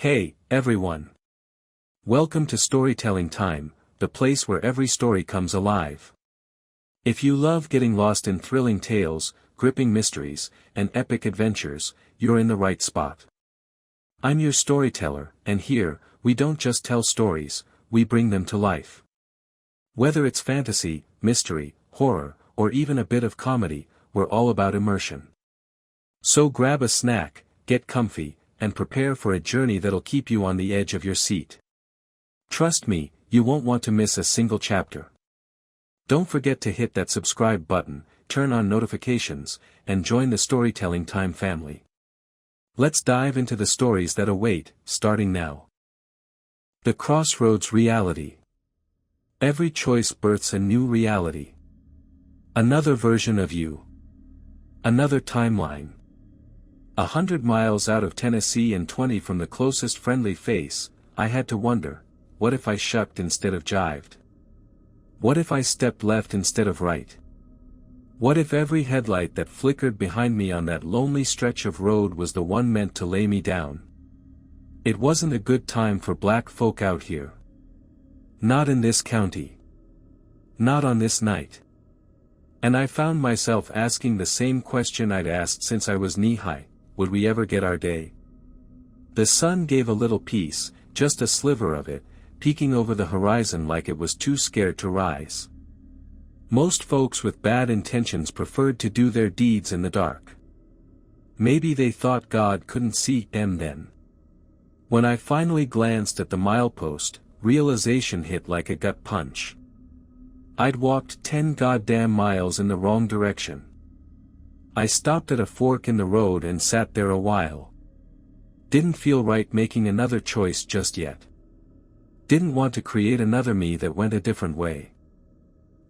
Hey, everyone. Welcome to Storytelling Time, the place where every story comes alive. If you love getting lost in thrilling tales, gripping mysteries, and epic adventures, you're in the right spot. I'm your storyteller, and here, we don't just tell stories, we bring them to life. Whether it's fantasy, mystery, horror, or even a bit of comedy, we're all about immersion. So grab a snack, get comfy, and prepare for a journey that'll keep you on the edge of your seat. Trust me, you won't want to miss a single chapter. Don't forget to hit that subscribe button, turn on notifications, and join the Storytelling Time family. Let's dive into the stories that await, starting now. The Crossroads Reality. Every choice births a new reality. Another version of you. Another timeline. 100 miles out of Tennessee and 20 from the closest friendly face, I had to wonder, what if I shucked instead of jived? What if I stepped left instead of right? What if every headlight that flickered behind me on that lonely stretch of road was the one meant to lay me down? It wasn't a good time for black folk out here. Not in this county. Not on this night. And I found myself asking the same question I'd asked since I was knee-high. Would we ever get our day? The sun gave a little piece, just a sliver of it, peeking over the horizon like it was too scared to rise. Most folks with bad intentions preferred to do their deeds in the dark. Maybe they thought God couldn't see them then. When I finally glanced at the milepost, realization hit like a gut punch. I'd walked 10 goddamn miles in the wrong direction. I stopped at a fork in the road and sat there a while. Didn't feel right making another choice just yet. Didn't want to create another me that went a different way.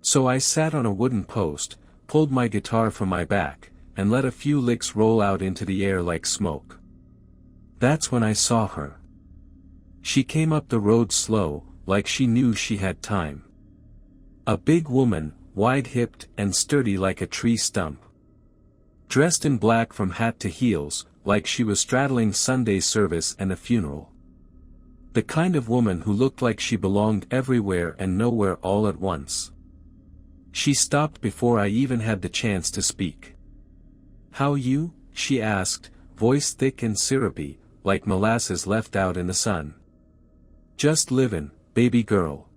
So I sat on a wooden post, pulled my guitar from my back, and let a few licks roll out into the air like smoke. That's when I saw her. She came up the road slow, like she knew she had time. A big woman, wide-hipped and sturdy like a tree stump. Dressed in black from hat to heels, like she was straddling Sunday service and a funeral. The kind of woman who looked like she belonged everywhere and nowhere all at once. She stopped before I even had the chance to speak. "How you?" she asked, voice thick and syrupy, like molasses left out in the sun. "Just livin', baby girl.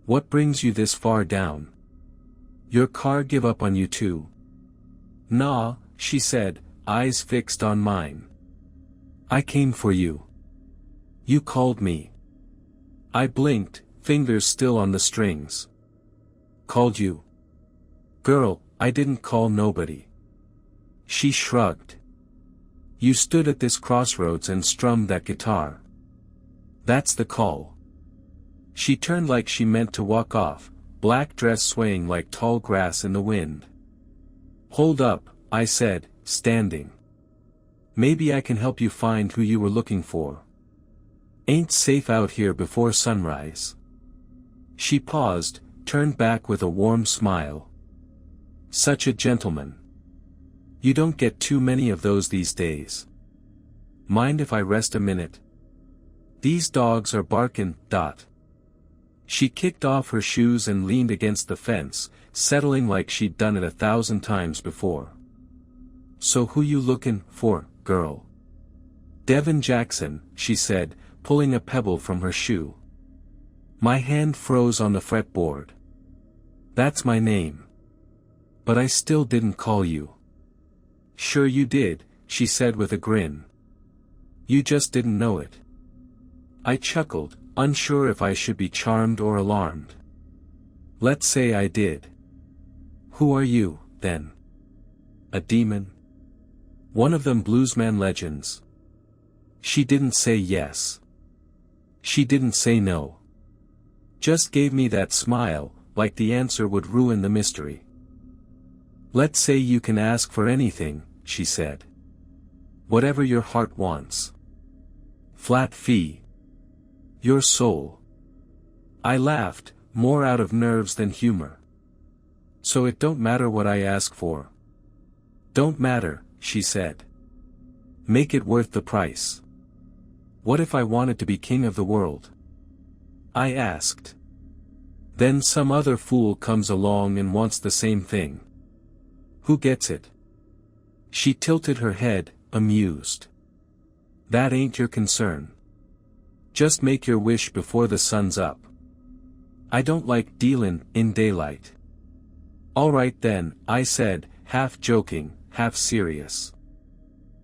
What brings you this far down? Your car give up on you too?" "Nah," she said, eyes fixed on mine. "I came for you. You called me." I blinked, fingers still on the strings. "Called you?" "Girl, I didn't call nobody." She shrugged. "You stood at this crossroads and strummed that guitar. That's the call." She turned like she meant to walk off, black dress swaying like tall grass in the wind. "Hold up," I said, standing. "Maybe I can help you find who you were looking for. Ain't safe out here before sunrise." She paused, turned back with a warm smile. "Such a gentleman. You don't get too many of those these days. Mind if I rest a minute? These dogs are barkin', dot." She kicked off her shoes and leaned against the fence, settling like she'd done it 1,000 times before. "So who you lookin' for, girl?" "Devin Jackson," she said, pulling a pebble from her shoe. My hand froze on the fretboard. "That's my name. But I still didn't call you." "Sure you did," she said with a grin. "You just didn't know it." I chuckled, unsure if I should be charmed or alarmed. "Let's say I did. Who are you, then? A demon? One of them bluesman legends?" She didn't say yes. She didn't say no. Just gave me that smile, like the answer would ruin the mystery. "Let's say you can ask for anything," she said. "Whatever your heart wants. Flat fee. Your soul." I laughed, more out of nerves than humor. "So it don't matter what I ask for?" "Don't matter," she said. "Make it worth the price." What if I wanted to be king of the world? I asked. Then some other fool comes along and wants the same thing. Who gets it? She tilted her head, amused. That ain't your concern. Just make your wish before the sun's up. I don't like dealin' in daylight. All right then, I said, half joking, half serious.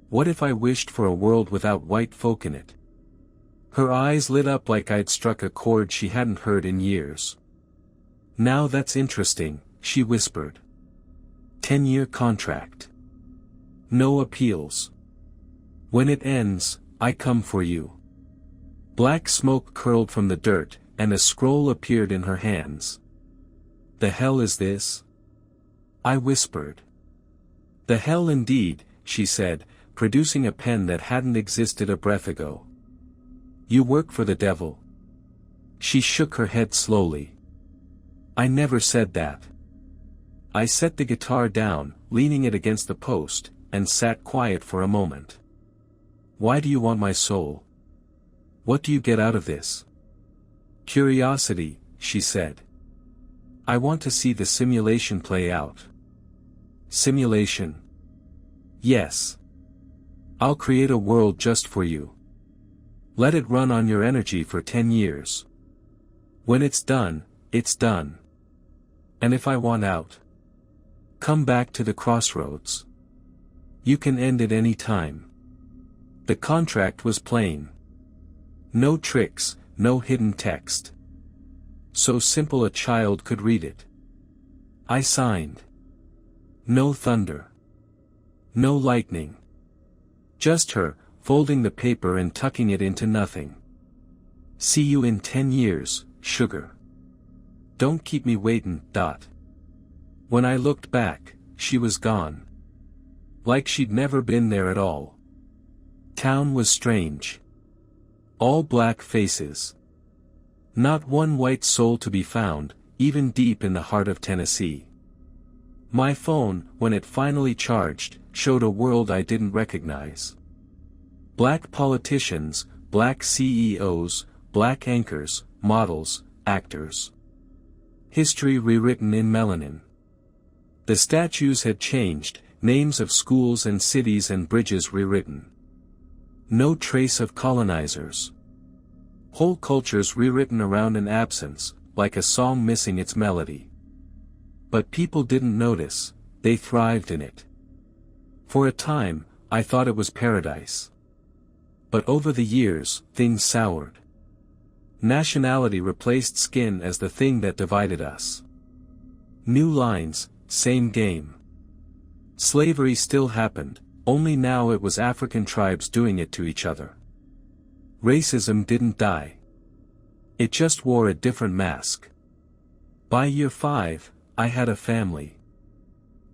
What if I wished for a world without white folk in it? Her eyes lit up like I'd struck a chord she hadn't heard in years. Now that's interesting, she whispered. 10-year contract. No appeals. When it ends, I come for you. Black smoke curled from the dirt, and a scroll appeared in her hands. The hell is this? I whispered. The hell indeed, she said, producing a pen that hadn't existed a breath ago. You work for the devil. She shook her head slowly. I never said that. I set the guitar down, leaning it against the post, and sat quiet for a moment. Why do you want my soul? What do you get out of this? Curiosity, she said. I want to see the simulation play out. Simulation? Yes. I'll create a world just for you. Let it run on your energy for 10 years. When it's done, it's done. And if I want out? Come back to the Crossroads. You can end it any time. The contract was plain. No tricks, no hidden text. So simple a child could read it. I signed. No thunder. No lightning. Just her, folding the paper and tucking it into nothing. See you in 10 years, sugar. Don't keep me waitin'. When I looked back, she was gone. Like she'd never been there at all. Town was strange. All black faces. Not one white soul to be found, even deep in the heart of Tennessee. My phone, when it finally charged, showed a world I didn't recognize. Black politicians, black CEOs, black anchors, models, actors. History rewritten in melanin. The statues had changed, names of schools and cities and bridges rewritten. No trace of colonizers. Whole cultures rewritten around an absence, like a song missing its melody. But people didn't notice, they thrived in it. For a time, I thought it was paradise. But over the years, things soured. Nationality replaced skin as the thing that divided us. New lines, same game. Slavery still happened, only now it was African tribes doing it to each other. Racism didn't die. It just wore a different mask. By year 5, I had a family.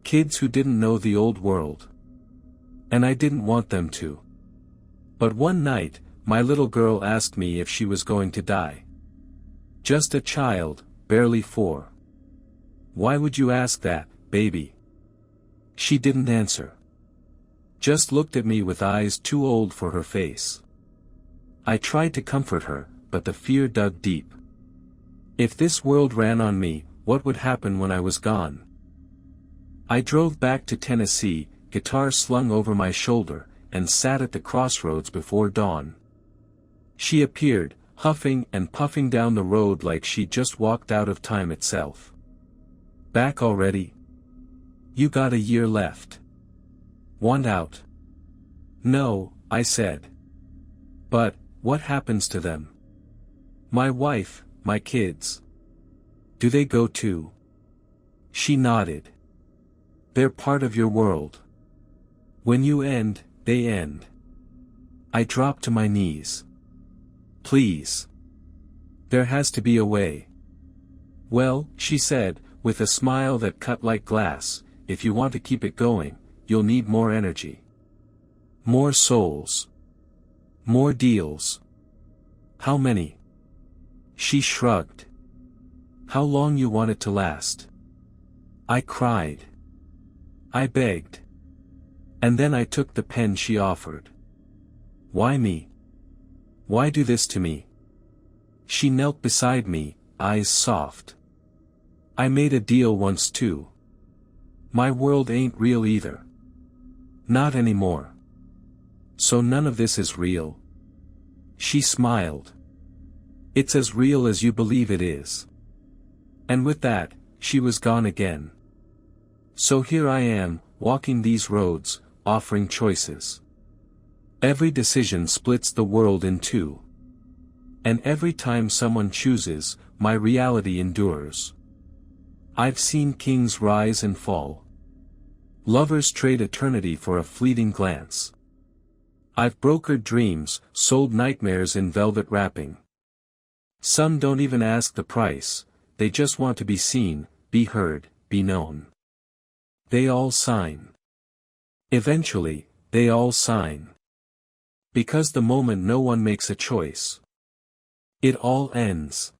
Kids who didn't know the old world. And I didn't want them to. But one night, my little girl asked me if she was going to die. Just a child, barely 4. Why would you ask that, baby? She didn't answer. Just looked at me with eyes too old for her face. I tried to comfort her, but the fear dug deep. If this world ran on me, what would happen when I was gone? I drove back to Tennessee, guitar slung over my shoulder, and sat at the crossroads before dawn. She appeared, huffing and puffing down the road like she'd just walked out of time itself. Back already? You got a year left. Want out? No, I said. But, what happens to them? My wife, my kids. Do they go too? She nodded. They're part of your world. When you end, they end. I dropped to my knees. Please. There has to be a way. Well, she said, with a smile that cut like glass, if you want to keep it going, you'll need more energy. More souls. More deals. How many? She shrugged. How long you want it to last? I cried. I begged. And then I took the pen she offered. Why me? Why do this to me? She knelt beside me, eyes soft. I made a deal once too. My world ain't real either. Not anymore. So none of this is real? She smiled. It's as real as you believe it is. And with that, she was gone again. So here I am, walking these roads, offering choices. Every decision splits the world in two. And every time someone chooses, my reality endures. I've seen kings rise and fall. Lovers trade eternity for a fleeting glance. I've brokered dreams, sold nightmares in velvet wrapping. Some don't even ask the price, they just want to be seen, be heard, be known. They all sign. Eventually, they all sign. Because the moment no one makes a choice, it all ends.